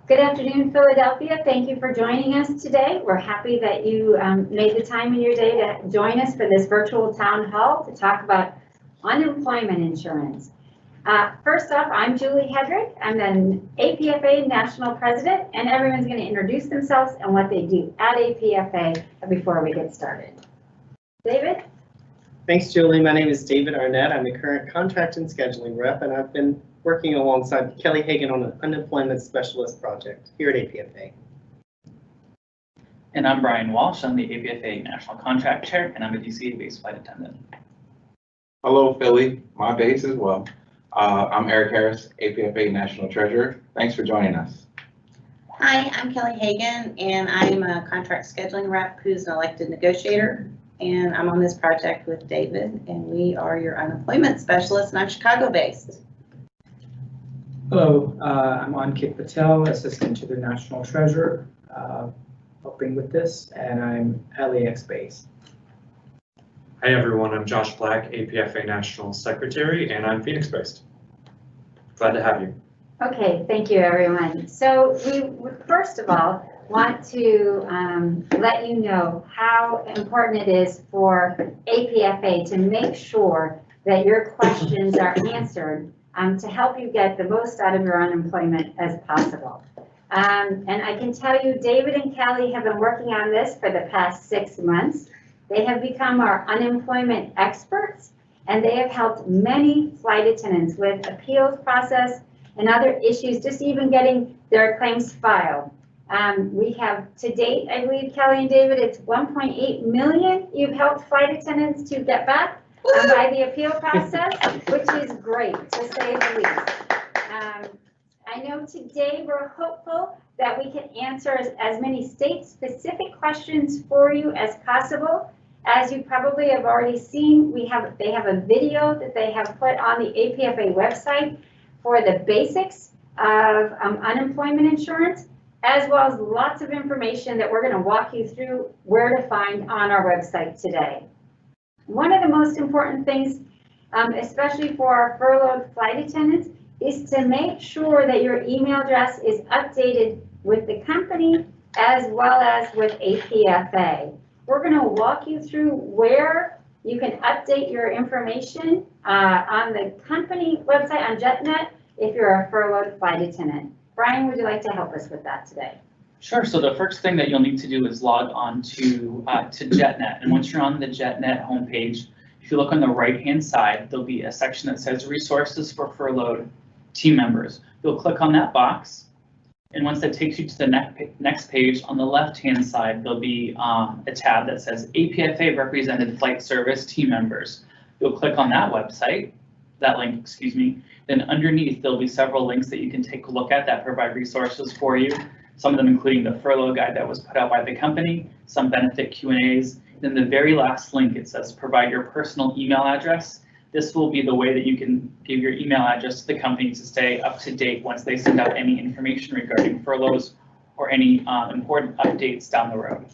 Good afternoon, Philadelphia. Thank you for joining us today. We're happy that you made the time in your day to join us for this virtual town hall to talk about unemployment insurance. First off, I'm Julie Hedrick. I'm an APFA National President, and everyone's going to introduce themselves and what they do at APFA before we get started. David? Thanks, Julie. My name is David Arnett. I'm the current contract and scheduling rep, and I've been working alongside Kelly Hagan on an unemployment specialist project here at APFA. And I'm Brian Walsh. I'm the APFA National Contract Chair, and I'm a DCA-based flight attendant. Hello, Philly. My base as well. I'm Eric Harris, APFA National Treasurer. Thanks for joining us. Hi, I'm Kelly Hagan, and I'm a contract scheduling rep who's an elected negotiator. And I'm on this project with David, and we are your unemployment specialists, and I'm Chicago-based. Hello, I'm Ankit Patel, Assistant to the National Treasurer, helping with this, and I'm LAX-based. Hi everyone, I'm Josh Black, APFA National Secretary, and I'm Phoenix-based. Glad to have you. Okay, thank you, everyone. So we first of all want to let you know how important it is for APFA to make sure that your questions are answered to help you get the most out of your unemployment as possible. And I can tell you, David and Kelly have been working on this for the past 6 months. They have become our unemployment experts, and they have helped many flight attendants with appeals process and other issues, just even getting their claims filed. We have to date, I believe, Kelly and David, it's 1.8 million you've helped flight attendants to get back by the appeal process, which is great, to say the least. I know today we're hopeful that we can answer as many state-specific questions for you as possible. As you probably have already seen, they have a video that they have put on the APFA website for the basics of unemployment insurance, as well as lots of information that we're going to walk you through where to find on our website today. One of the most important things, especially for our furloughed flight attendants, is to make sure that your email address is updated with the company as well as with APFA. We're going to walk you through where you can update your information on the company website on JetNet if you're a furloughed flight attendant. Brian, would you like to help us with that today? Sure. So the first thing that you'll need to do is log on to JetNet. And once you're on the JetNet homepage, if you look on the right-hand side, there'll be a section that says Resources for Furloughed Team Members. You'll click on that box. And once that takes you to the next page, on the left-hand side, there'll be a tab that says APFA Represented Flight Service Team Members. You'll click on that website, that link, excuse me. Then underneath, there'll be several links that you can take a look at that provide resources for you. Some of them including the furlough guide that was put out by the company, some benefit Q&As. Then the very last link, it says provide your personal email address. This will be the way that you can give your email address to the company to stay up to date once they send out any information regarding furloughs or any important updates down the road.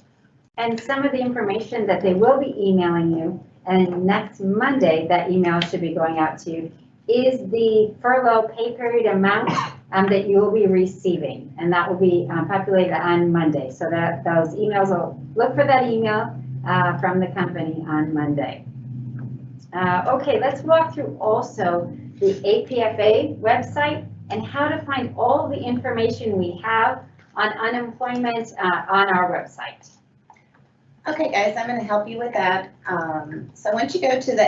And some of the information that they will be emailing you, and next Monday that email should be going out to you, is the furlough pay period amount that you will be receiving, and that will be populated on Monday. So that those emails will look for that email from the company on Monday. Okay, let's walk through also the APFA website and how to find all the information we have on unemployment on our website. Okay, guys, I'm going to help you with that. So once you go to the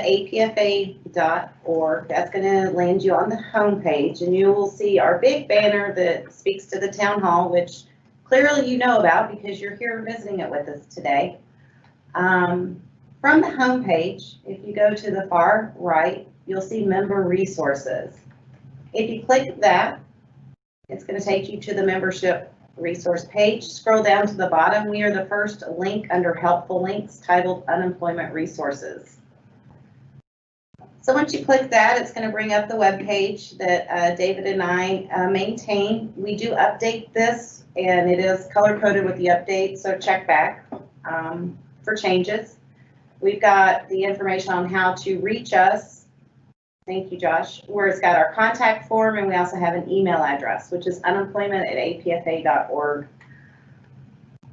apfa.org, that's going to land you on the home page, and you will see our big banner that speaks to the town hall, which clearly you know about because you're here visiting it with us today. From the home page, if you go to the far right, you'll see member resources. If you click that, it's going to take you to the membership resource page. Scroll down to the bottom. We are the first link under helpful links titled Unemployment Resources. So once you click that, it's going to bring up the web page that David and I maintain. We do update this, and it is color coded with the update, so check back for changes. We've got the information on how to reach us Thank you, Josh, where it's got our contact form, and we also have an email address, which is unemployment@apfa.org.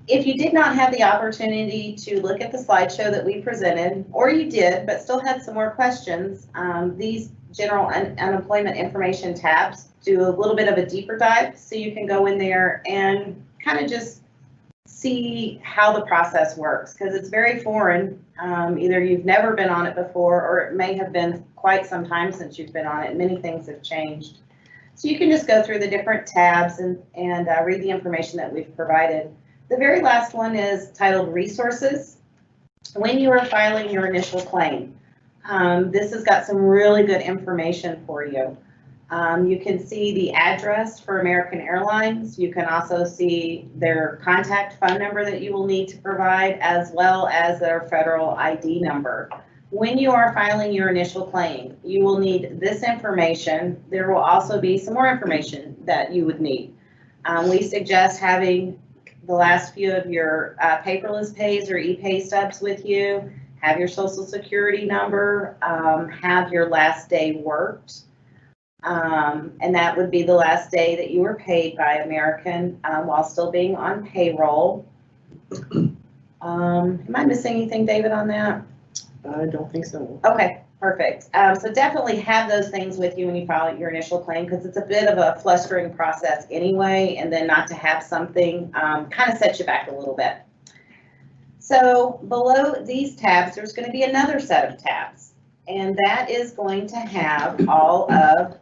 If you did not have the opportunity to look at the slideshow that we presented, or you did, but still had some more questions, these general unemployment information tabs do a little bit of a deeper dive, so you can go in there and kind of just see how the process works, because it's very foreign. Either you've never been on it before, or it may have been quite some time since you've been on it. Many things have changed. So you can just go through the different tabs and read the information that we've provided. The very last one is titled Resources. When you are filing your initial claim, this has got some really good information for you. You can see the address for American Airlines. You can also see their contact phone number that you will need to provide, as well as their federal ID number. When you are filing your initial claim, you will need this information. There will also be some more information that you would need. We suggest having the last few of your paperless pays or e-pay stubs with you, have your social security number, have your last day worked, and that would be the last day that you were paid by American while still being on payroll. Am I missing anything, David, on that? I don't think so. Okay, perfect. So definitely have those things with you when you file your initial claim, because it's a bit of a flustering process anyway, and then not to have something kind of sets you back a little bit. So below these tabs, there's going to be another set of tabs, and that is going to have all of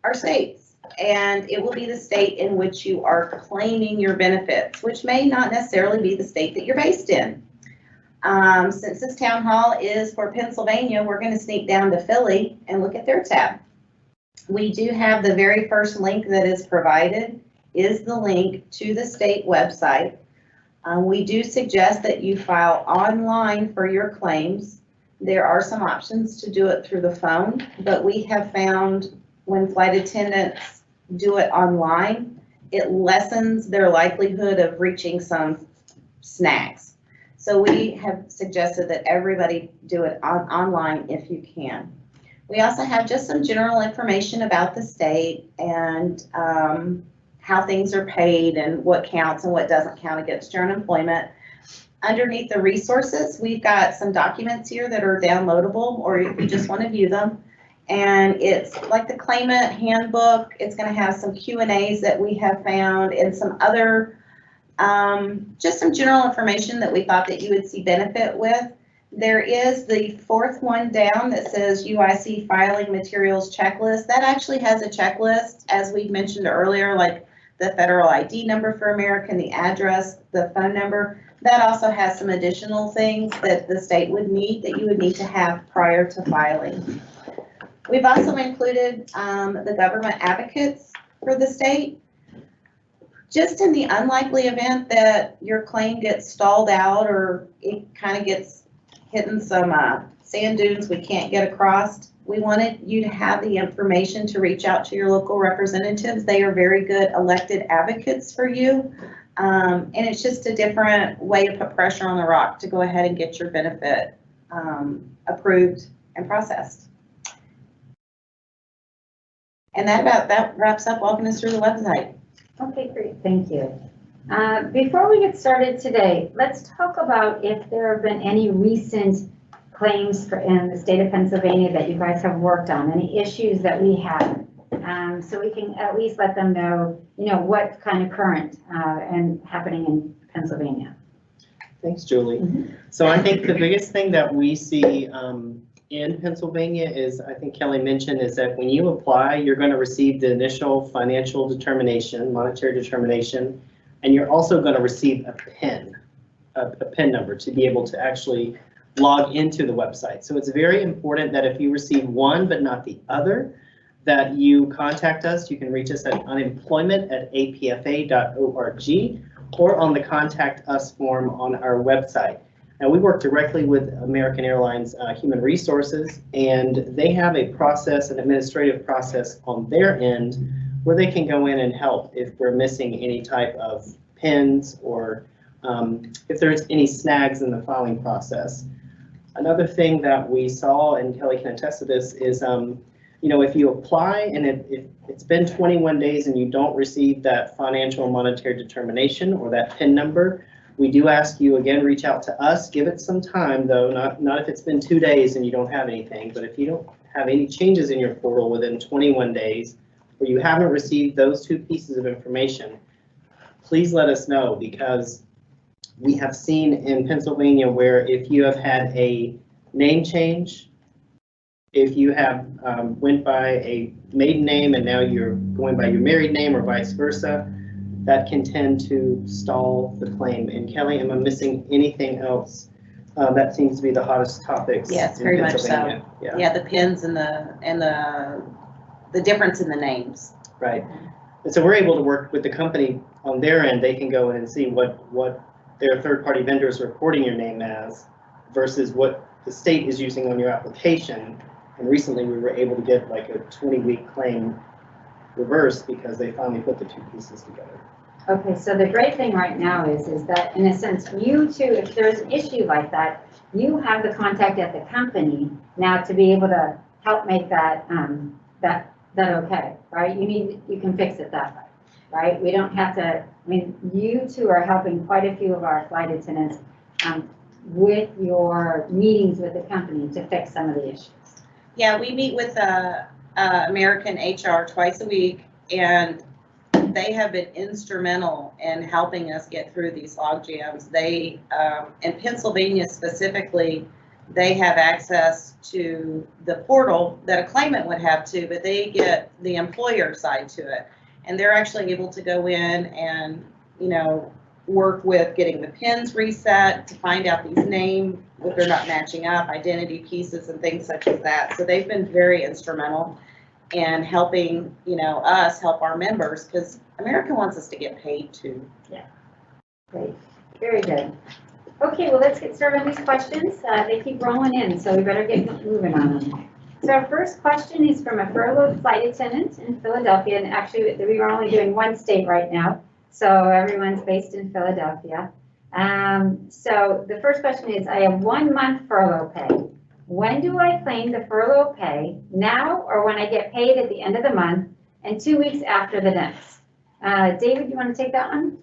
our states, and it will be the state in which you are claiming your benefits, which may not necessarily be the state that you're based in. Since this town hall is for Pennsylvania, we're going to sneak down to Philly and look at their tab. We do have the very first link that is provided is the link to the state website. We do suggest that you file online for your claims. There are some options to do it through the phone, but we have found when flight attendants do it online, it lessens their likelihood of reaching some snags. So we have suggested that everybody do it online if you can. We also have just some general information about the state and how things are paid and what counts and what doesn't count against your unemployment. Underneath the resources, we've got some documents here that are downloadable, or if you just want to view them. And it's like the claimant handbook. It's going to have some Q&As that we have found and some other just some general information that we thought that you would see benefit with. There is the fourth one down that says UIC filing materials checklist. That actually has a checklist, as we mentioned earlier, like the federal ID number for American, the address, the phone number. That also has some additional things that the state would need, that you would need to have prior to filing. We've also included the government advocates for the state. Just in the unlikely event that your claim gets stalled out or it kind of gets hitting some sand dunes we can't get across, we wanted you to have the information to reach out to your local representatives. They are very good elected advocates for you. And it's just a different way to put pressure on the rock to go ahead and get your benefit approved and processed. And that wraps up walking us through the website. Okay, great, thank you. Before we get started today, let's talk about if there have been any recent claims in the state of Pennsylvania that you guys have worked on, any issues that we have, so we can at least let them know, what's kind of current and happening in Pennsylvania. Thanks, Julie. So I think the biggest thing that we see in Pennsylvania is, I think Kelly mentioned, is that when you apply, you're going to receive the initial financial determination, monetary determination, and you're also going to receive a PIN number to be able to actually log into the website. So it's very important that if you receive one but not the other, that you contact us. You can reach us at unemployment@apfa.org or on the Contact Us form on our website. And we work directly with American Airlines Human Resources, and they have a process, an administrative process on their end where they can go in and help if we're missing any type of PINs or if there's any snags in the filing process. Another thing that we saw, and Kelly can attest to this, is if you apply and it's been 21 days and you don't receive that financial and monetary determination or that PIN number, we do ask you again, reach out to us, give it some time though, not if it's been 2 days and you don't have anything, but if you don't have any changes in your portal within 21 days, or you haven't received those 2 pieces of information, please let us know, because we have seen in Pennsylvania where if you have had a name change, if you have went by a maiden name and now you're going by your married name or vice versa, that can tend to stall the claim. And Kelly, am I missing anything else? That seems to be the hottest topics Yes, in very much so. Pennsylvania. Yeah, Yeah, the pins and the difference in the names. right. And so we're able to work with the company on their end. They can go in and see what their third-party vendors are reporting your name as versus what the state is using on your application. And recently we were able to get like a 20-week claim reversed because they finally put the 2 pieces together. Okay, so the great thing right now is that in a sense, you too, if there's an issue like that, you have the contact at the company now to be able to help make that, that okay, right? You can fix it that way, right? We don't have to, you two are helping quite a few of our flight attendants with your meetings with the company to fix some of the issues. Yeah, we meet with American HR twice a week, and they have been instrumental in helping us get through these log jams. They, in Pennsylvania specifically, they have access to the portal that a claimant would have too, but they get the employer side to it. And they're actually able to go in and, work with getting the pins reset to find out these names, if they're not matching up, identity pieces and things such as that. So they've been very instrumental in helping, us help our members, because America wants us to get paid too. Yeah, great, very good. Okay, well, let's get started on these questions. They keep rolling in, so we better get moving on them. So our first question is from a furloughed flight attendant in Philadelphia, and actually we are only doing one state right now, so everyone's based in Philadelphia. So the first question is, I have 1 month furlough pay. When do I claim the furlough pay, now or when I get paid at the end of the month and 2 weeks after the next? David, you want to take that one?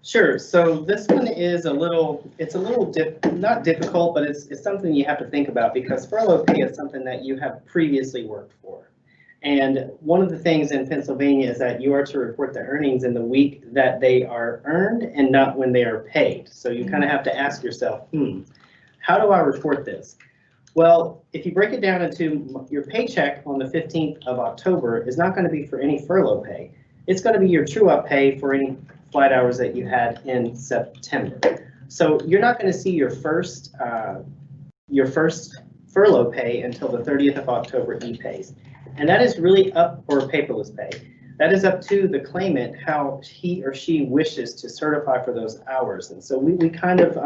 Sure. So this one is not difficult, but it's something you have to think about, because furlough pay is something that you have previously worked for. And one of the things in Pennsylvania is that you are to report the earnings in the week that they are earned and not when they are paid. So you kind of have to ask yourself, how do I report this? Well, if you break it down into your paycheck on the 15th of October is not going to be for any furlough pay. It's going to be your true-up pay for any flight hours that you had in September. So you're not going to see your first furlough pay until the 30th of October e-pays. And that is really up, or paperless pay. That is up to the claimant how he or she wishes to certify for those hours. And so we kind of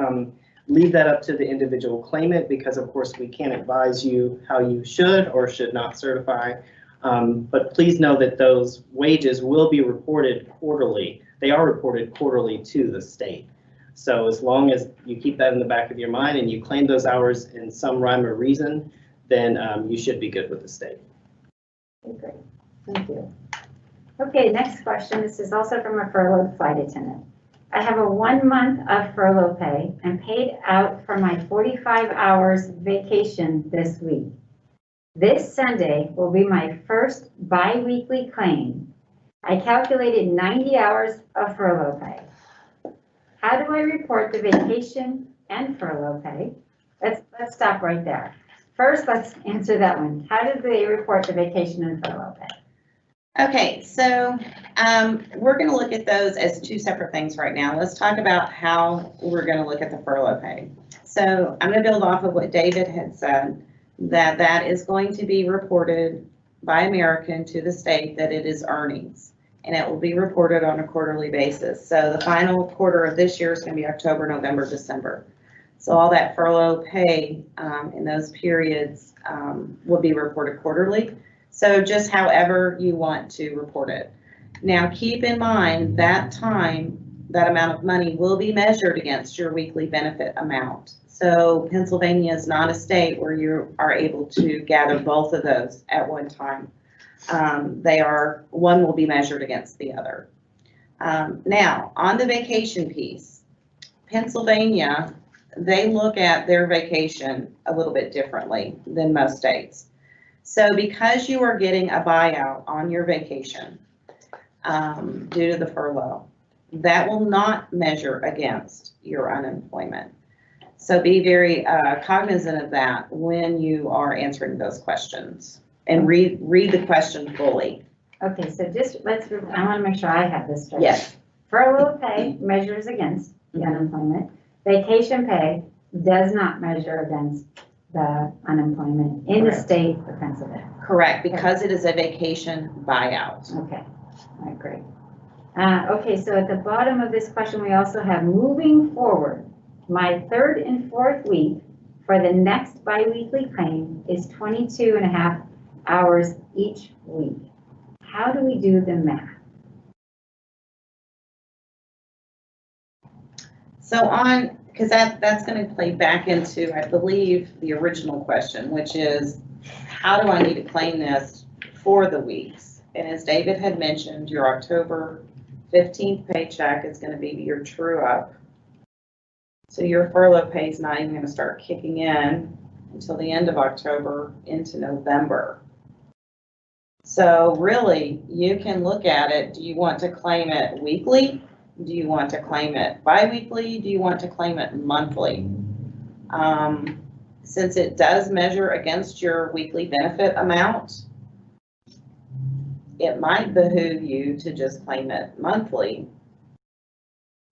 leave that up to the individual claimant, because of course we can't advise you how you should or should not certify. But please know that those wages will be reported quarterly. They are reported quarterly to the state. So as long as you keep that in the back of your mind and you claim those hours in some rhyme or reason, then you should be good with the state. Okay, great, thank you. Okay, next question. This is also from a furloughed flight attendant. I have a 1 month of furlough pay and paid out for my 45 hours vacation this week. This Sunday will be my first bi-weekly claim. I calculated 90 hours of furlough pay. How do I report the vacation and furlough pay? Let's stop right there. First, let's answer that one. How do they report the vacation and furlough pay? Okay, so we're going to look at those as 2 separate things right now. Let's talk about how we're going to look at the furlough pay. So I'm going to build off of what David had said, that is going to be reported by American to the state that it is earnings, and it will be reported on a quarterly basis. So the final quarter of this year is going to be October, November, December. So all that furlough pay in those periods will be reported quarterly. So just however you want to report it. Now keep in mind that time, that amount of money will be measured against your weekly benefit amount. So Pennsylvania is not a state where you are able to gather both of those at one time. One will be measured against the other. Now, on the vacation piece, Pennsylvania, they look at their vacation a little bit differently than most states. So because you are getting a buyout on your vacation due to the furlough, that will not measure against your unemployment. So be very cognizant of that when you are answering those questions, and read the question fully. Okay, so just I want to make sure I have this straight. Yes. Furlough pay measures against the unemployment. Vacation pay does not measure against the unemployment in the Correct. state of Pennsylvania. Correct, because it is a vacation buyout. Okay, all right, great. Okay, so at the bottom of this question, we also have moving forward. My third and fourth week for the next biweekly claim is 22 and a half hours each week. How do we do the math? So because that's going to play back into, I believe, the original question, which is, how do I need to claim this for the weeks? And as David had mentioned, your October 15th paycheck is going to be your true up. So your furlough pay is not even going to start kicking in until the end of October into November. So really, you can look at it. Do you want to claim it weekly? Do you want to claim it bi-weekly? Do you want to claim it monthly? Since it does measure against your weekly benefit amount, it might behoove you to just claim it monthly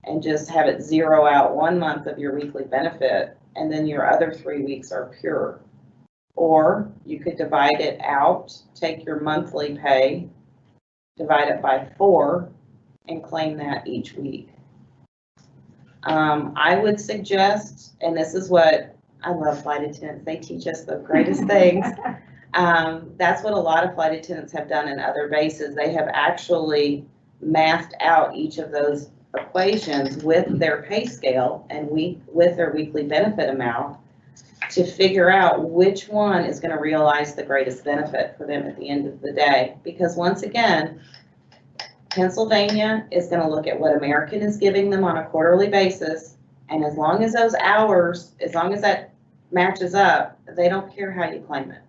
and just have it zero out 1 month of your weekly benefit, and then your other 3 weeks are pure. Or you could divide it out, take your monthly pay, divide it by 4, and claim that each week. I would suggest, and this is what I love flight attendants, they teach us the greatest things. That's what a lot of flight attendants have done in other bases. They have actually mathed out each of those equations with their pay scale and with their weekly benefit amount to figure out which one is going to realize the greatest benefit for them at the end of the day. Because once again, Pennsylvania is going to look at what American is giving them on a quarterly basis, and as long as those hours, as long as that matches up, they don't care how you claim it.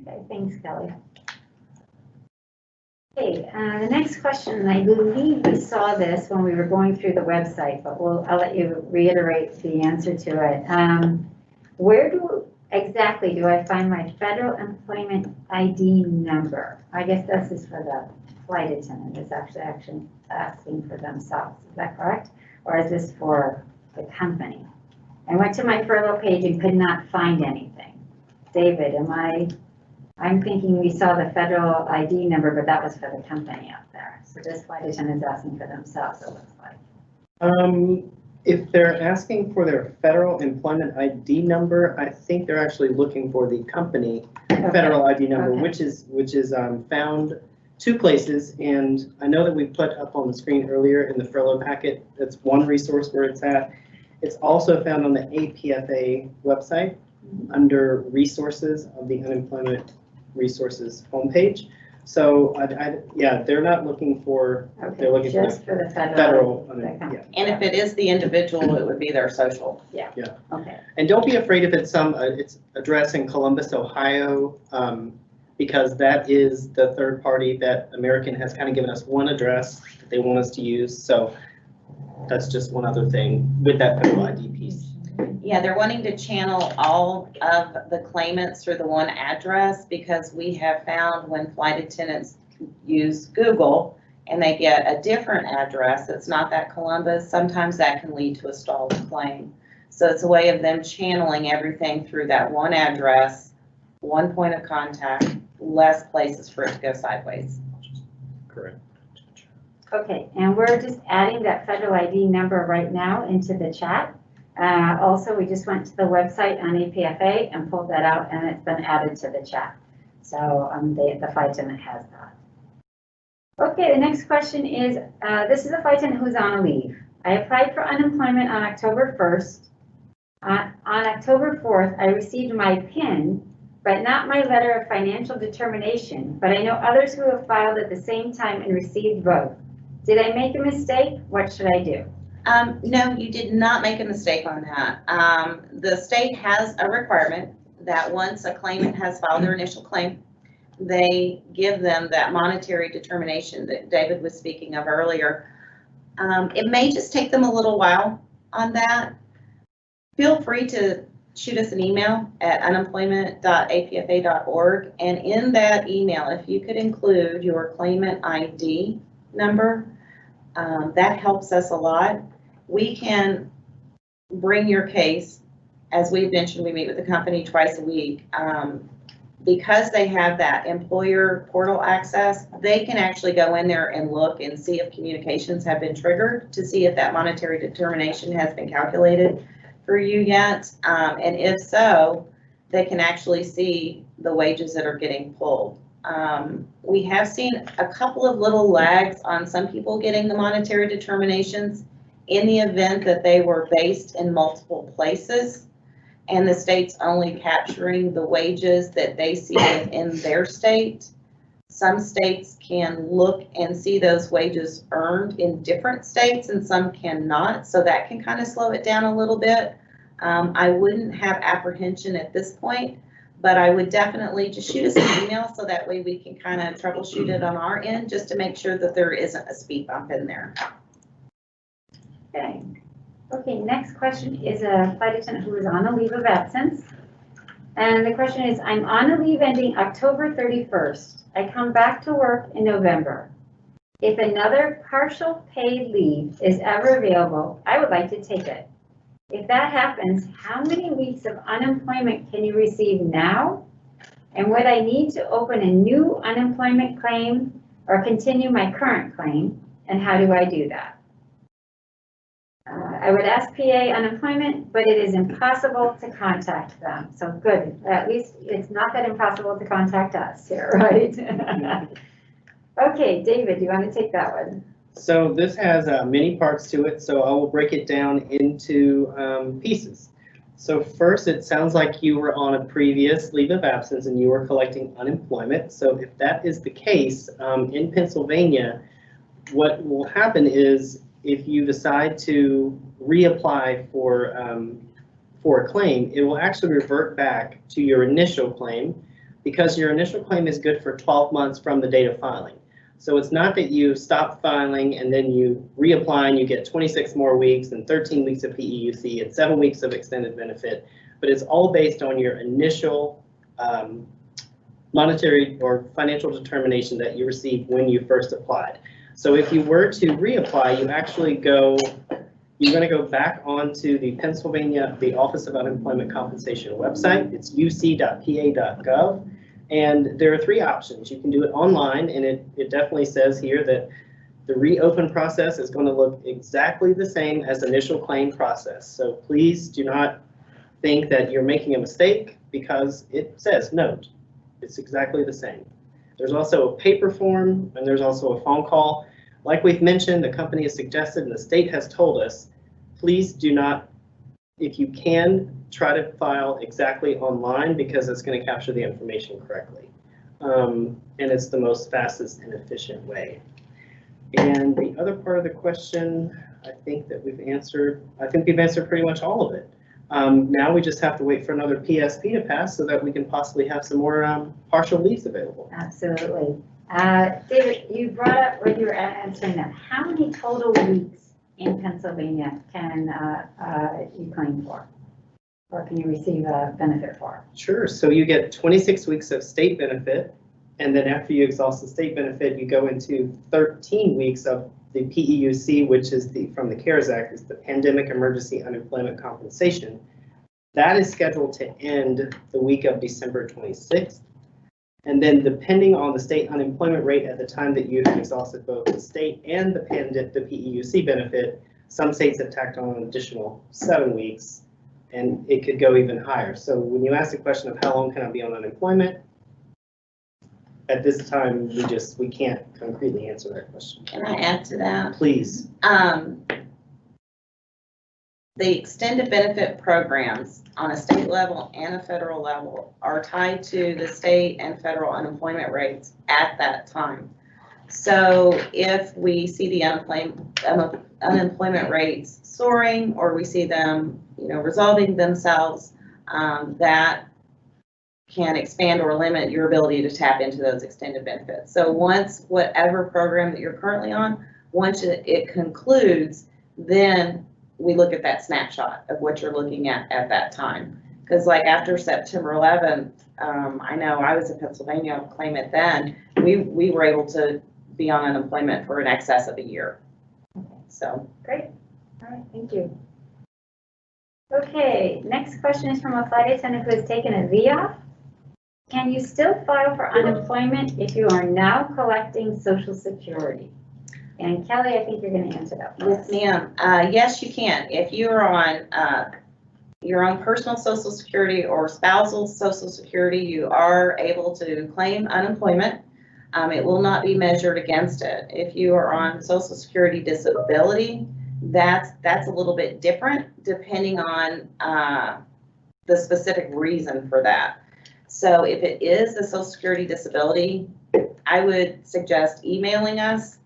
Okay, thanks, Kelly. Okay, the next question, I believe we saw this when we were going through the website, but I'll let you reiterate the answer to it. Where exactly do I find my federal employment ID number? I guess this is for the flight attendant, is actually asking for themselves. Is that correct? Or is this for the company? I went to my furlough page and could not find anything. David, I'm thinking we saw the federal ID number, but that was for the company out there. So this flight attendant is asking for themselves, it looks like. If they're asking for their federal employment ID number, I think they're actually looking for the company federal ID number, Okay. which is found 2 places. And I know that we put up on the screen earlier in the furlough packet, that's one resource where it's at. It's also found on the APFA website under resources of the unemployment resources homepage. So yeah, they're not looking for, they're looking for just for the federal. Okay. Yeah. And if it is the individual, it would be their social. Okay. And don't be afraid if it's it's addressed in Columbus, Ohio, because that is the third party that American has kind of given us one address that they want us to use. So that's just one other thing with that federal ID piece. Yeah, they're wanting to channel all of the claimants through the one address, because we have found when flight attendants use Google and they get a different address, it's not that Columbus, sometimes that can lead to a stalled claim. So it's a way of them channeling everything through that one address, one point of contact, less places for it to go sideways. Correct. Okay, and we're just adding that federal ID number right now into the chat. Also, we just went to the website on APFA and pulled that out, and it's been added to the chat. So the flight attendant has that. Okay, the next question is, this is a flight who's on a leave. I applied for unemployment on October 1st. On October 4th, I received my PIN, but not my letter of financial determination, but I know others who have filed at the same time and received both. Did I make a mistake? What should I do? No, you did not make a mistake on that. The state has a requirement that once a claimant has filed their initial claim, they give them that monetary determination that David was speaking of earlier. It may just take them a little while on that. Feel free to shoot us an email at unemployment.apfa.org, and in that email, if you could include your claimant ID number, that helps us a lot. We can bring your case. As we mentioned, we meet with the company twice a week. Because they have that employer portal access, they can actually go in there and look and see if communications have been triggered to see if that monetary determination has been calculated for you yet. And if so, they can actually see the wages that are getting pulled. We have seen a couple of little lags on some people getting the monetary determinations in the event that they were based in multiple places and the state's only capturing the wages that they see within their state. Some states can look and see those wages earned in different states and some cannot, so that can kind of slow it down a little bit. I wouldn't have apprehension at this point, but I would definitely just shoot us an email so that way we can kind of troubleshoot it on our end just to make sure that there isn't a speed bump in there. Okay. Okay, next question is a flight attendant who is on a leave of absence. And the question is, I'm on a leave ending October 31st. I come back to work in November. If another partial paid leave is ever available, I would like to take it. If that happens, how many weeks of unemployment can you receive now? And would I need to open a new unemployment claim or continue my current claim? And how do I do that? I would ask PA unemployment, but it is impossible to contact them. So good, at least it's not that impossible to contact us here, right? Okay, David, do you want to take that one? So this has many parts to it, so I will break it down into pieces. So first, it sounds like you were on a previous leave of absence and you were collecting unemployment. So if that is the case, in Pennsylvania, what will happen is if you decide to reapply for a claim, it will actually revert back to your initial claim because your initial claim is good for 12 months from the date of filing. So it's not that you stop filing and then you reapply and you get 26 more weeks and 13 weeks of PEUC and 7 weeks of extended benefit, but it's all based on your initial monetary or financial determination that you received when you first applied. So if you were to reapply, you're going to go back onto the the Office of Unemployment Compensation website. It's uc.pa.gov. And there are 3 options. You can do it online, and it definitely says here that the reopen process is going to look exactly the same as the initial claim process. So please do not think that you're making a mistake because it says note. It's exactly the same. There's also a paper form and there's also a phone call. Like we've mentioned, the company has suggested and the state has told us, please do not, if you can, try to file exactly online because it's going to capture the information correctly. And it's the most fastest and efficient way. And the other part of the question, I think we've answered pretty much all of it. Now we just have to wait for another PSP to pass so that we can possibly have some more partial leaves available. Absolutely. David, you brought up when you were answering that, how many total weeks in Pennsylvania can you claim for? Or can you receive a benefit for? Sure, so you get 26 weeks of state benefit, and then after you exhaust the state benefit, you go into 13 weeks of the PEUC, which is from the CARES Act, is the Pandemic Emergency Unemployment Compensation. That is scheduled to end the week of December 26th. And then depending on the state unemployment rate at the time that you've exhausted both the state and the PEUC benefit, some states have tacked on an additional 7 weeks, and it could go even higher. So when you ask the question of how long can I be on unemployment, at this time, we can't concretely answer that question. Can I add to that? Please. The extended benefit programs on a state level and a federal level are tied to the state and federal unemployment rates at that time. So if we see the unemployment rates soaring, or we see them, resolving themselves, that can expand or limit your ability to tap into those extended benefits. So once whatever program that you're currently on, once it concludes, then we look at that snapshot of what you're looking at that time. Because like after September 11th, I know I was a Pennsylvania claimant then, we were able to be on unemployment for in excess of a year. So. Great. All right, thank you. Okay, next question is from a flight attendant who has taken a VOP. Can you still file for unemployment if you are now collecting Social Security? And Kelly, I think you're going to answer that one. Yes, ma'am. Yes, you can. If you are on your own personal Social Security or spousal Social Security, you are able to claim unemployment. It will not be measured against it. If you are on Social Security disability, that's a little bit different depending on the specific reason for that. So if it is a Social Security disability, I would suggest emailing us.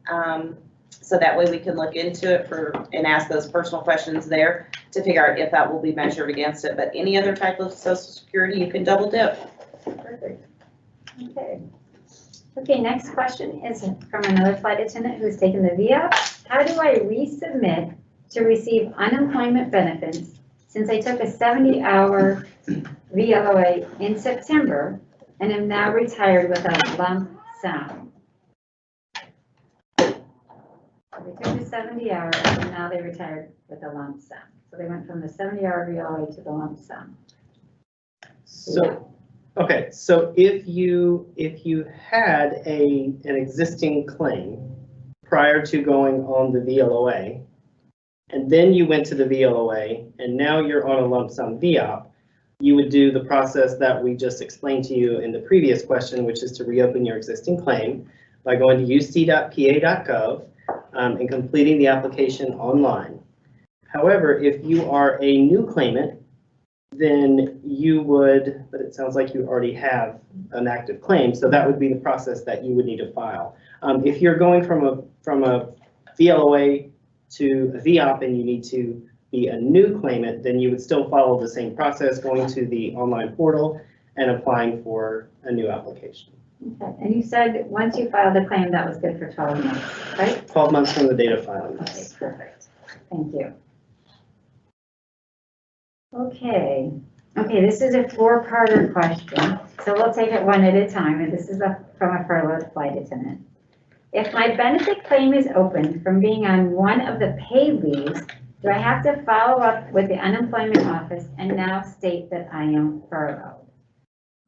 So that way we can look into it and ask those personal questions there to figure out if that will be measured against it. But any other type of Social Security, you can double dip. Perfect. Okay. Okay, next question is from another flight attendant who's taken the VOP. How do I resubmit to receive unemployment benefits since I took a 70-hour VLOA in September and am now retired with a lump sum? They took the 70 hours and now they retired with a lump sum. So they went from the 70-hour VLOA to the lump sum. So, okay, so if you had an existing claim prior to going on the VLOA, and then you went to the VLOA, and now you're on a lump sum VOP, you would do the process that we just explained to you in the previous question, which is to reopen your existing claim by going to uc.pa.gov and completing the application online. However, if you are a new claimant, then you would, but it sounds like you already have an active claim, so that would be the process that you would need to file. If you're going from a VLOA to a VOP and you need to be a new claimant, then you would still follow the same process, going to the online portal and applying for a new application. Okay, and you said once you filed the claim, that was good for 12 months, right? 12 months from the date of filing. Okay, perfect. Thank you. Okay, this is a four-parter question, so we'll take it one at a time, and this is from a furloughed flight attendant. If my benefit claim is open from being on one of the paid leaves, do I have to follow up with the unemployment office and now state that I am furloughed?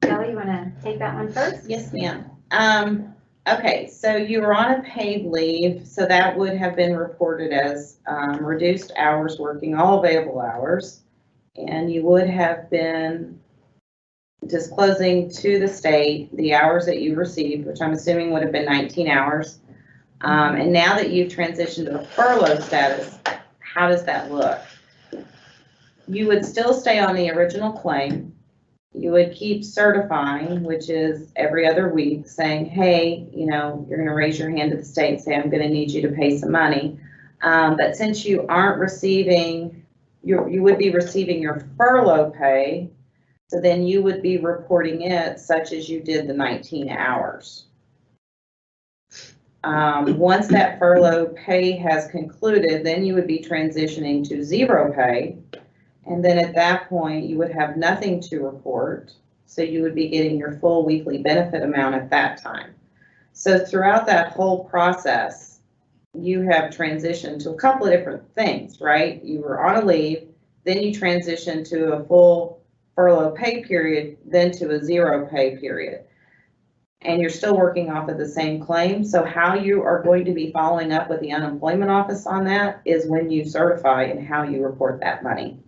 Kelly, you want to take that one first? Yes, ma'am. Okay, so you were on a paid leave, so that would have been reported as reduced hours working, all available hours. And you would have been disclosing to the state the hours that you received, which I'm assuming would have been 19 hours. And now that you've transitioned to a furlough status, how does that look? You would still stay on the original claim. You would keep certifying, which is every other week, saying, hey, you're going to raise your hand to the state and say, I'm going to need you to pay some money. But since you aren't receiving, you would be receiving your furlough pay, so then you would be reporting it such as you did the 19 hours. Once that furlough pay has concluded, then you would be transitioning to zero pay. And then at that point, you would have nothing to report. So you would be getting your full weekly benefit amount at that time. So throughout that whole process, you have transitioned to a couple of different things, right? You were on a leave, then you transitioned to a full furlough pay period, then to a zero pay period. And you're still working off of the same claim. So how you are going to be following up with the unemployment office on that is when you certify and how you report that money.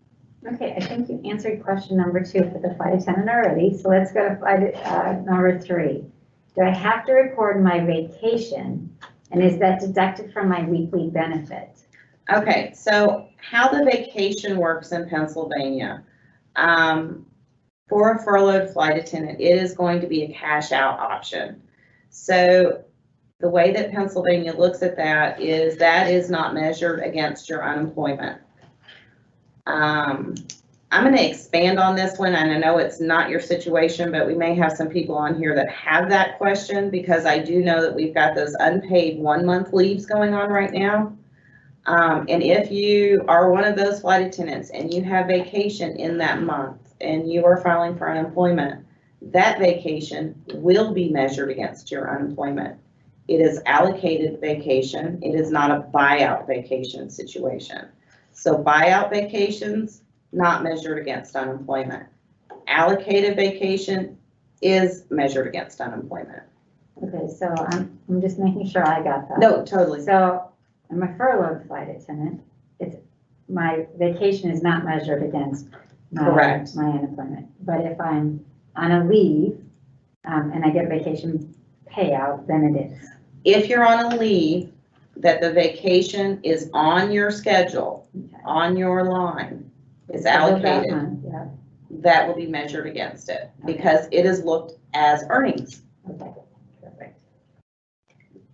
Okay, I think you answered question number 2 for the flight attendant already. So let's go to flight number 3. Do I have to record my vacation? And is that deducted from my weekly benefit? Okay, so how the vacation works in Pennsylvania. For a furloughed flight attendant, it is going to be a cash out option. So the way that Pennsylvania looks at that is not measured against your unemployment. I'm going to expand on this one, and I know it's not your situation, but we may have some people on here that have that question, because I do know that we've got those unpaid 1 month leaves going on right now. And if you are one of those flight attendants and you have vacation in that month and you are filing for unemployment, that vacation will be measured against your unemployment. It is allocated vacation. It is not a buyout vacation situation. So buyout vacations, not measured against unemployment. Allocated vacation is measured against unemployment. Okay, so I'm just making sure I got that. No, totally. So I'm a furloughed flight attendant. My vacation is not measured against Correct. my unemployment. But if I'm on a leave, and I get vacation payout, then it is. If you're on a leave, that the vacation is on your schedule, Okay. on your line, is So that allocated, month, yeah, that will be measured against it, because it is looked as earnings. okay, perfect.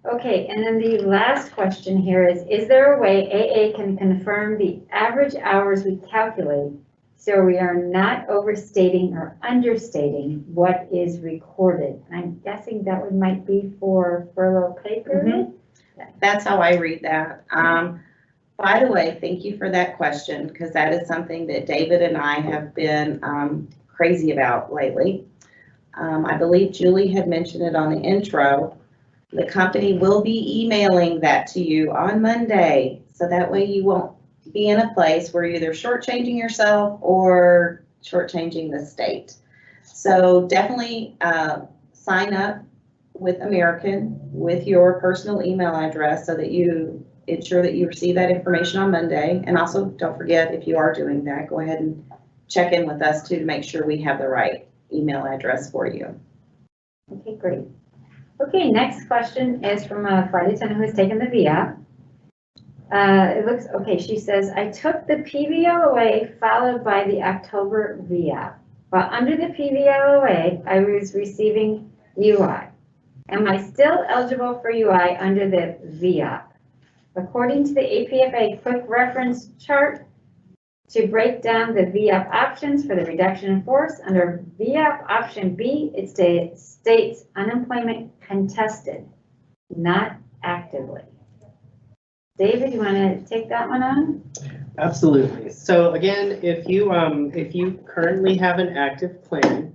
Okay, and then the last question here is there a way AA can confirm the average hours we calculate so we are not overstating or understating what is recorded? I'm guessing that might be for furlough pay period? That's how I read that. By the way, thank you for that question, because that is something that David and I have been crazy about lately. I believe Julie had mentioned it on the intro. The company will be emailing that to you on Monday, so that way you won't be in a place where you're either shortchanging yourself or shortchanging the state. So definitely sign up with American with your personal email address so that you ensure that you receive that information on Monday. And also, don't forget, if you are doing that, go ahead and check in with us too to make sure we have the right email address for you. Okay, great. Okay, next question is from a flight attendant who has taken the VIA. It looks, okay, she says, I took the PVLOA followed by the October VIA. While under the PVLOA, I was receiving UI. Am I still eligible for UI under the VIA? According to the APFA quick reference chart, to break down the VIA options for the reduction in force, under VIA option B, it states unemployment contested, not actively. David, you want to take that one on? Absolutely. So again, if you currently have an active plan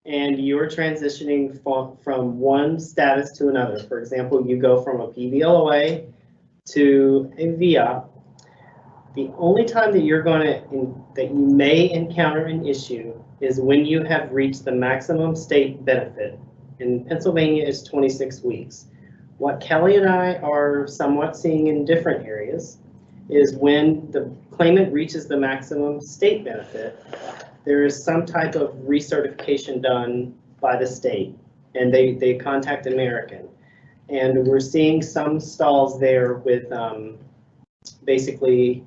and you're transitioning from one status to another, for example, you go from a PVLOA to a VIA, the only time that that you may encounter an issue is when you have reached the maximum state benefit. In Pennsylvania, it's 26 weeks. What Kelly and I are somewhat seeing in different areas is when the claimant reaches the maximum state benefit, there is some type of recertification done by the state, and they contact American. And we're seeing some stalls there with basically,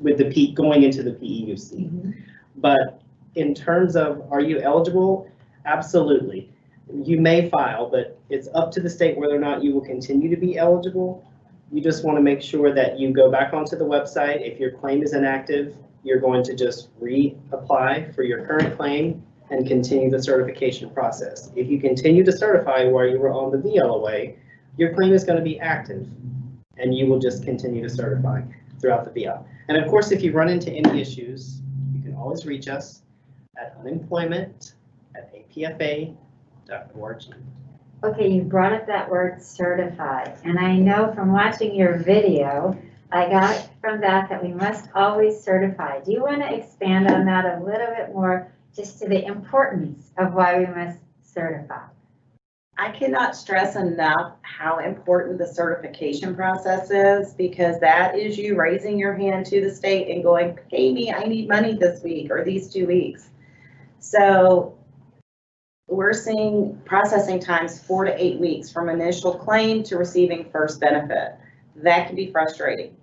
with the going into the PEUC. But in terms of, are you eligible? Absolutely. You may file, but it's up to the state whether or not you will continue to be eligible. You just want to make sure that you go back onto the website. If your claim is inactive, you're going to just reapply for your current claim and continue the certification process. If you continue to certify while you were on the VLOA, your claim is going to be active and you will just continue to certify throughout the VIA. And of course, if you run into any issues, you can always reach us at unemployment@apfa.org. Okay, you brought up that word certified, and I know from watching your video, I got from that we must always certify. Do you want to expand on that a little bit more, just to the importance of why we must certify? I cannot stress enough how important the certification process is, because that is you raising your hand to the state and going, pay me, I need money this week or these 2 weeks. So we're seeing processing times 4 to 8 weeks from initial claim to receiving first benefit. That can be frustrating.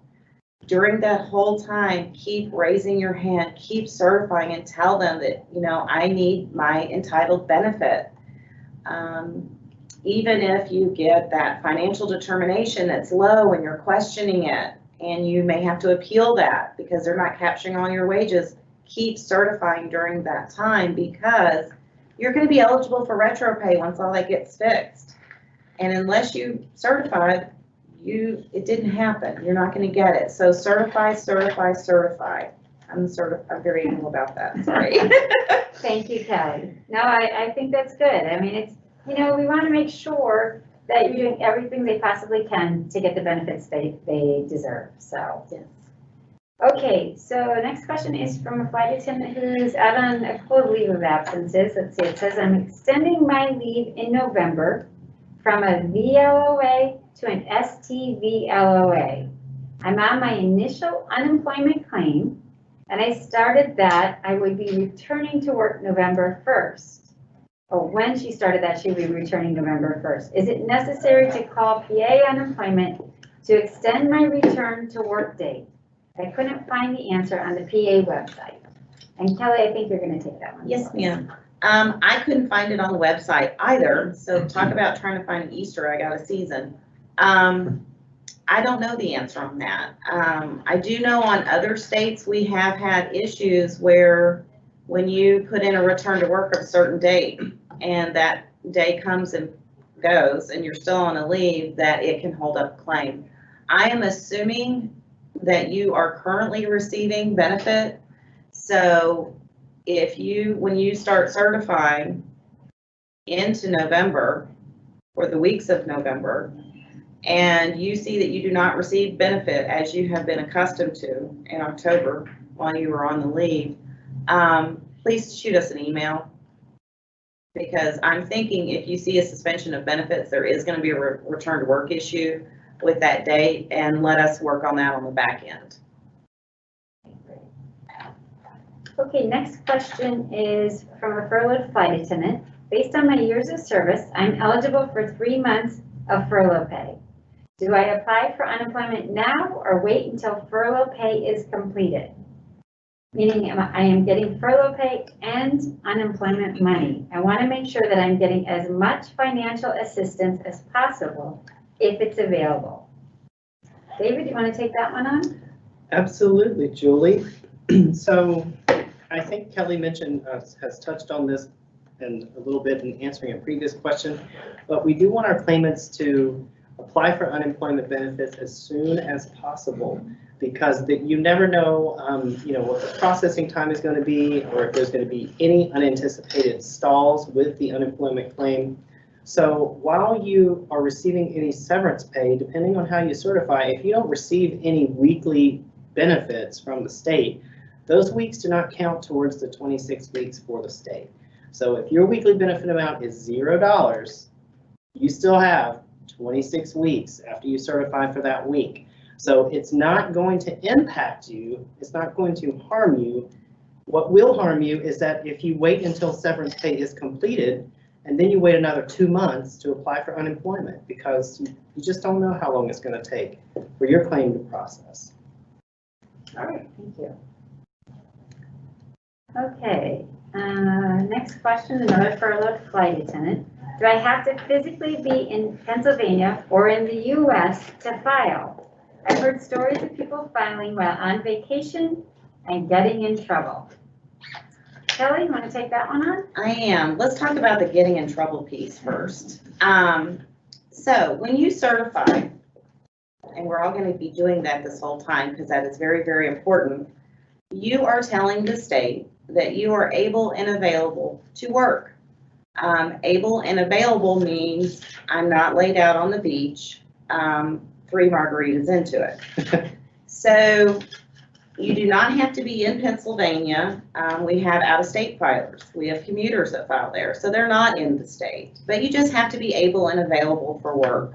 During that whole time, keep raising your hand, keep certifying, and tell them that, you know, I need my entitled benefit. Even if you get that financial determination that's low and you're questioning it, and you may have to appeal that because they're not capturing all your wages, keep certifying during that time, because you're going to be eligible for retro pay once all that gets fixed. And unless you certified, it didn't happen. You're not going to get it. So certify, certify, certify. I'm very anal about that. Sorry. Thank you, Kelly. No, I think that's good. I mean, it's, you know, we want to make sure that you're doing everything they possibly can to get the benefits they deserve, so. Yes. Okay, so next question is from a flight attendant who's out on a full leave of absences. Let's see, it says, I'm extending my leave in November from a VLOA to an STVLOA. I'm on my initial unemployment claim, and I started that I would be returning to work November 1st. Oh, when she started that, she would be returning November 1st. Is it necessary to call PA unemployment to extend my return to work date? I couldn't find the answer on the PA website. And Kelly, I think you're going to take that one. Yes, ma'am. I couldn't find it on the website either. So talk about trying to find an Easter egg out of season. I don't know the answer on that. I do know on other states we have had issues where when you put in a return to work of a certain date and that day comes and goes and you're still on a leave, that it can hold up a claim. I am assuming that you are currently receiving benefit. So when you start certifying into November or the weeks of November, and you see that you do not receive benefit as you have been accustomed to in October while you were on the leave, please shoot us an email, because I'm thinking if you see a suspension of benefits, there is going to be a return to work issue with that date, and let us work on that on the back end. Okay, next question is from a furloughed flight attendant. Based on my years of service, I'm eligible for 3 months of furlough pay. Do I apply for unemployment now or wait until furlough pay is completed? Meaning I am getting furlough pay and unemployment money. I want to make sure that I'm getting as much financial assistance as possible if it's available. David, do you want to take that one on? Absolutely, Julie. So I think Kelly mentioned, has touched on this and a little bit in answering a previous question, but we do want our claimants to apply for unemployment benefits as soon as possible, because you never know, what the processing time is going to be, or if there's going to be any unanticipated stalls with the unemployment claim. So while you are receiving any severance pay, depending on how you certify, if you don't receive any weekly benefits from the state, those weeks do not count towards the 26 weeks for the state. So if your weekly benefit amount is $0, you still have 26 weeks after you certify for that week. So it's not going to impact you. It's not going to harm you. What will harm you is that if you wait until severance pay is completed, and then you wait another 2 months to apply for unemployment, because you just don't know how long it's going to take for your claim to process. All right, thank you. Okay, next question, another furloughed flight attendant. Do I have to physically be in Pennsylvania or in the US to file? I've heard stories of people filing while on vacation and getting in trouble. Kelly, you want to take that one on? I am. Let's talk about the getting in trouble piece first. So when you certify, and we're all going to be doing that this whole time because that is very, very important, you are telling the state that you are able and available to work. Able and available means I'm not laid out on the beach 3 margaritas into it. So you do not have to be in Pennsylvania. We have out-of-state filers. We have commuters that file there, so they're not in the state. But you just have to be able and available for work.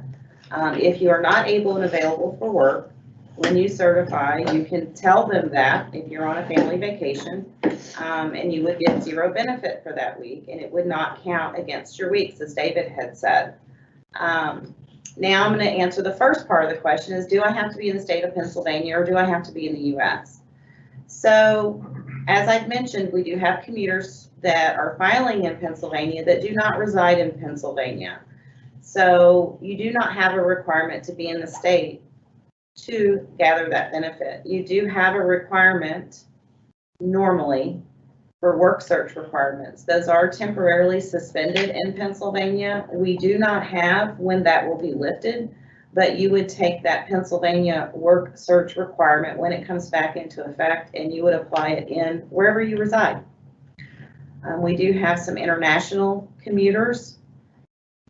If you are not able and available for work, when you certify, you can tell them that if you're on a family vacation, and you would get 0 benefit for that week, and it would not count against your weeks, as David had said. Now I'm going to answer the first part of the question is, do I have to be in the state of Pennsylvania or do I have to be in the US? So as I've mentioned, we do have commuters that are filing in Pennsylvania that do not reside in Pennsylvania. So you do not have a requirement to be in the state to gather that benefit. You do have a requirement normally for work search requirements. Those are temporarily suspended in Pennsylvania. We do not have when that will be lifted, but you would take that Pennsylvania work search requirement when it comes back into effect and you would apply it in wherever you reside. We do have some international commuters,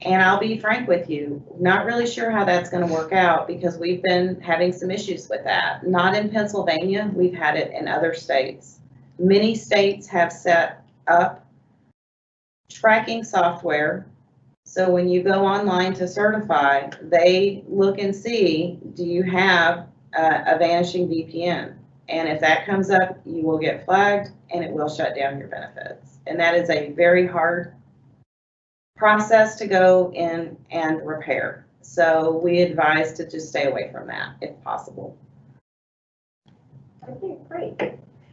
and I'll be frank with you, not really sure how that's going to work out because we've been having some issues with that. Not in Pennsylvania, we've had it in other states. Many states have set up tracking software. So when you go online to certify, they look and see, do you have a vanishing VPN? And if that comes up, you will get flagged and it will shut down your benefits. And that is a very hard process to go in and repair. So we advise to just stay away from that if possible. Okay, great.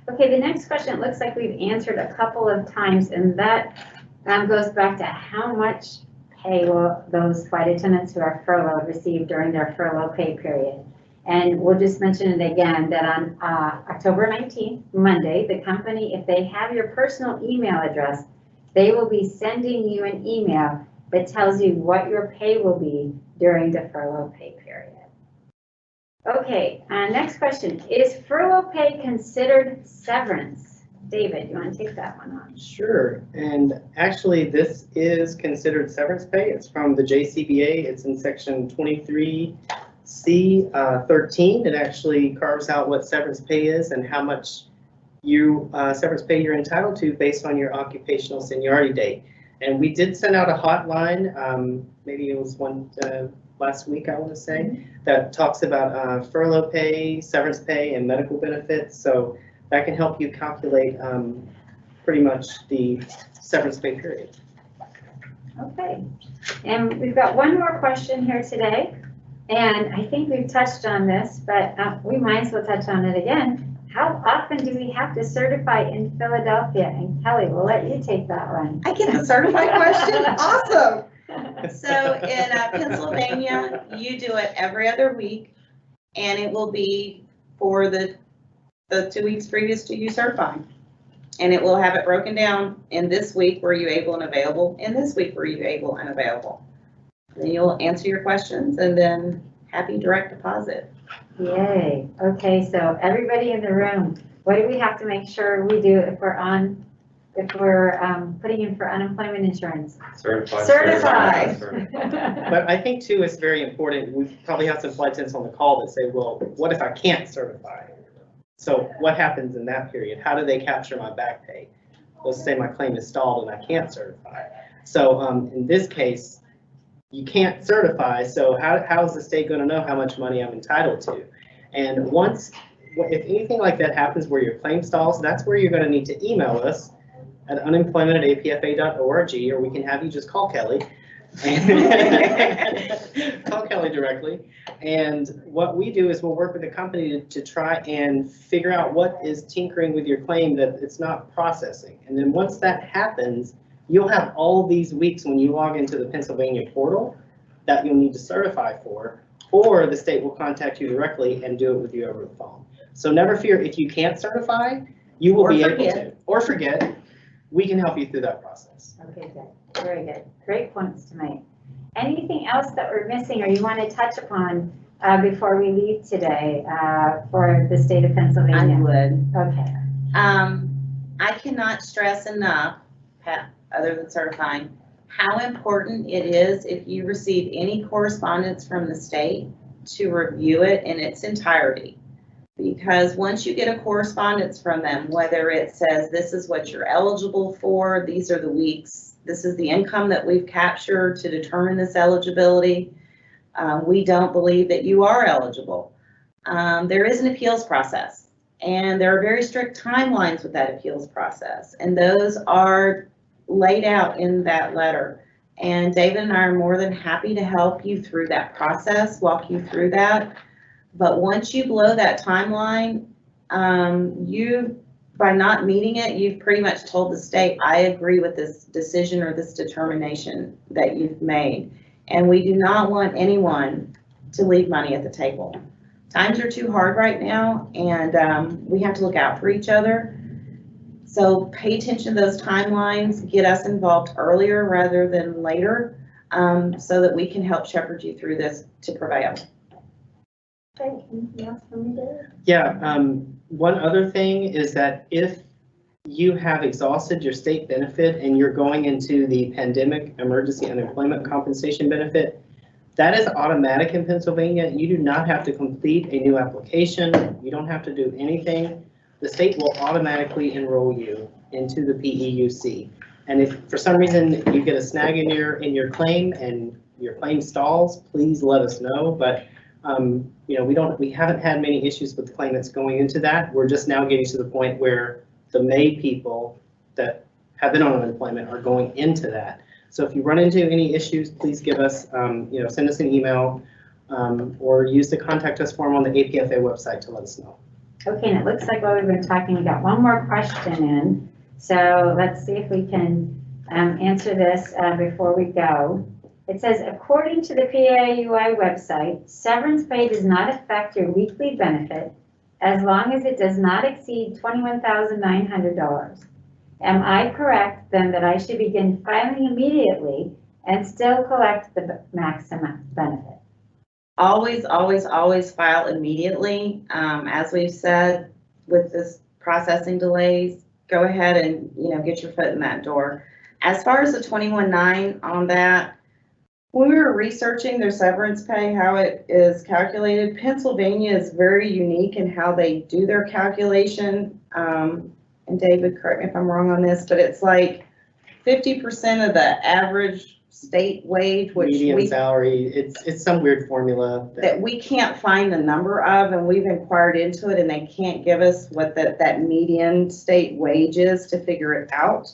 Okay, the next question, it looks like we've answered a couple of times, and that goes back to how much pay will those flight attendants who are furloughed receive during their furlough pay period. And we'll just mention it again that on October 19th, Monday, the company, if they have your personal email address, they will be sending you an email that tells you what your pay will be during the furlough pay period. Okay, next question. Is furlough pay considered severance? David, you want to take that one on? Sure, and actually this is considered severance pay. It's from the JCBA. It's in section 23C 13. It actually carves out what severance pay is and how much severance pay you're entitled to based on your occupational seniority date. And we did send out a hotline, maybe it was one last week, I want to say, that talks about furlough pay, severance pay, and medical benefits. So that can help you calculate pretty much the severance pay period. Okay, and we've got one more question here today, and I think we've touched on this, but we might as well touch on it again. How often do we have to certify in Philadelphia? And Kelly, we'll let you take that one. I get a certified question? Awesome. So in Pennsylvania, you do it every other week, and it will be for the 2 weeks previous to you certifying. And it will have it broken down in this week were you able and available, in this week were you able and available. Then you'll answer your questions and then happy direct deposit. Yay. Okay, so everybody in the room, what do we have to make sure we do if we're putting in for unemployment insurance? Certify. But I think too, it's very important. We probably have some flight attendants on the call that say, well, what if I can't certify? So what happens in that period? How do they capture my back pay? Let's say my claim is stalled and I can't certify. So in this case, you can't certify, so how is the state going to know how much money I'm entitled to? And if anything like that happens where your claim stalls, that's where you're going to need to email us at unemployment@apfa.org, or we can have you just call Kelly. Call Kelly directly. And what we do is we'll work with the company to try and figure out what is tinkering with your claim that it's not processing. And then once that happens, you'll have all these weeks when you log into the Pennsylvania portal that you'll need to certify for, or the state will contact you directly and do it with you over the phone. So never fear, if you can't certify, you will be able to, or forget, we can help you through that process. Okay, good. Very good. Great points to make. Anything else that we're missing or you want to touch upon before we leave today for the state of Pennsylvania? I would. Okay. I cannot stress enough, other than certifying, how important it is if you receive any correspondence from the state to review it in its entirety. Because once you get a correspondence from them, whether it says this is what you're eligible for, these are the weeks, this is the income that we've captured to determine this eligibility, we don't believe that you are eligible. There is an appeals process, and there are very strict timelines with that appeals process, and those are laid out in that letter. And David and I are more than happy to help you through that process, walk you through that. But once you blow that timeline, by not meeting it, you've pretty much told the state, I agree with this decision or this determination that you've made. And we do not want anyone to leave money at the table. Times are too hard right now, and we have to look out for each other. So pay attention to those timelines, get us involved earlier rather than later, so that we can help shepherd you through this to prevail. Okay, anything else from me, Dave? Yeah, one other thing is that if you have exhausted your state benefit and you're going into the pandemic emergency unemployment compensation benefit, that is automatic in Pennsylvania. You do not have to complete a new application. You don't have to do anything. The state will automatically enroll you into the PEUC. And if for some reason you get a snag in your claim and your claim stalls, please let us know. But you know, we haven't had many issues with the claimants going into that. We're just now getting to the point where the May people that have been on unemployment are going into that. So if you run into any issues, please give us, you know, send us an email or use the contact us form on the APFA website to let us know. Okay, and it looks like while we've been talking, we got one more question in. So let's see if we can answer this before we go. It says, according to the PAUI website, severance pay does not affect your weekly benefit as long as it does not exceed $21,900. Am I correct then that I should begin filing immediately and still collect the maximum benefit? Always, always, always file immediately. As we've said, with this processing delays, go ahead and, you know, get your foot in that door. As far as the 21.9 on that, when we were researching their severance pay, how it is calculated, Pennsylvania is very unique in how they do their calculation. And David, correct me if I'm wrong on this, but it's like 50% of the average state wage, which Median salary, it's some weird formula that we can't find the number of, and we've inquired into it, and they can't give us what that median state wage is to figure it out.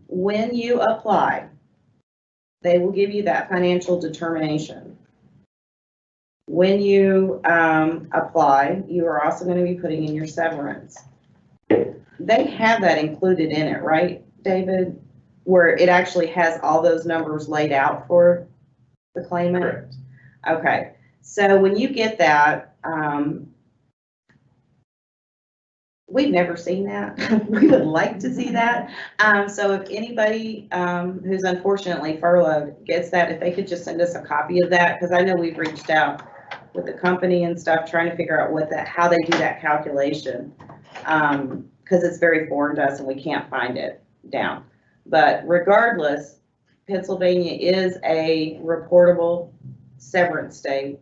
When you apply, they will give you that financial determination. When you apply, you are also going to be putting in your severance. They have that included in it, right, David? Where it actually has all those numbers laid out for the claimant? Correct. Okay, so when you get that, we've never seen that. We would like to see that. So if anybody who's unfortunately furloughed gets that, if they could just send us a copy of that, because I know we've reached out with the company and stuff, trying to figure out how they do that calculation, because it's very foreign to us and we can't find it down. But regardless, Pennsylvania is a reportable severance state.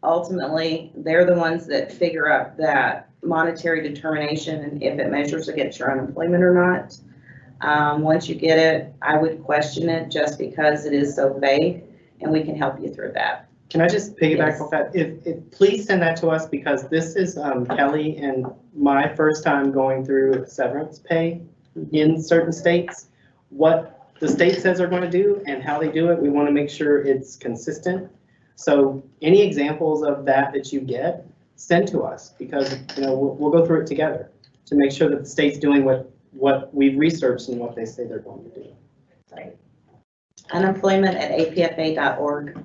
Ultimately, they're the ones that figure out that monetary determination and if it measures against your unemployment or not. Once you get it, I would question it just because it is so vague, and we can help you through that. Can I just piggyback Yes. off that? If please send that to us, because this is Kelly and my first time going through severance pay in certain states. What the state says they're going to do and how they do it, we want to make sure it's consistent. So any examples of that you get, send to us, because you know we'll go through it together to make sure that the state's doing what we've researched and what they say they're going to do. Right. Unemployment@apfa.org.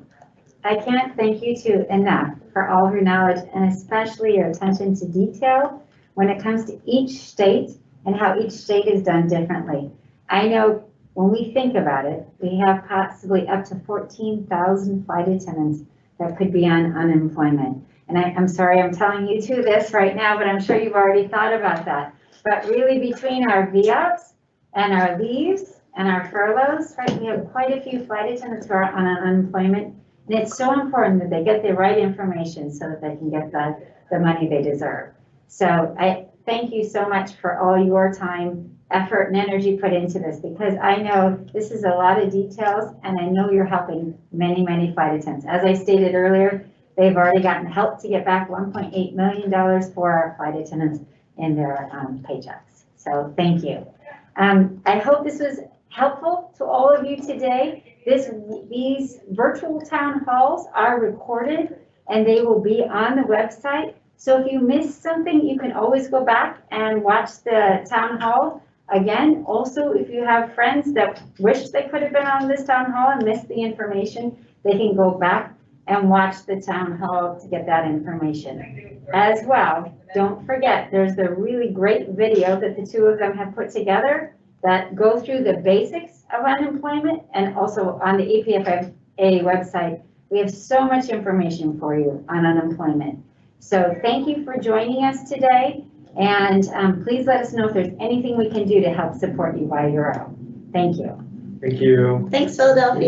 I can't thank you two enough for all of your knowledge and especially your attention to detail when it comes to each state and how each state is done differently. I know when we think about it, we have possibly up to 14,000 flight attendants that could be on unemployment. And I'm sorry I'm telling you two this right now, but I'm sure you've already thought about that. But really between our VOPs and our leaves and our furloughs, right, we have quite a few flight attendants who are on unemployment. And it's so important that they get the right information so that they can get the money they deserve. So I thank you so much for all your time, effort, and energy put into this, because I know this is a lot of details and I know you're helping many, many flight attendants. As I stated earlier, They've already gotten help to get back $1.8 million for our flight attendants in their paychecks. So thank you. I hope this was helpful to all of you today. These virtual town halls are recorded and they will be on the website. So if you missed something, you can always go back and watch the town hall again. Also, if you have friends that wish they could have been on this town hall and missed the information, they can go back and watch the town hall to get that information. As well, don't forget, there's the really great video that the two of them have put together that go through the basics of unemployment, and also on the APFA website, we have so much information for you on unemployment. So thank you for joining us today, and please let us know if there's anything we can do to help support you while you're out. Thank you. Thank you. Thanks, Philadelphia.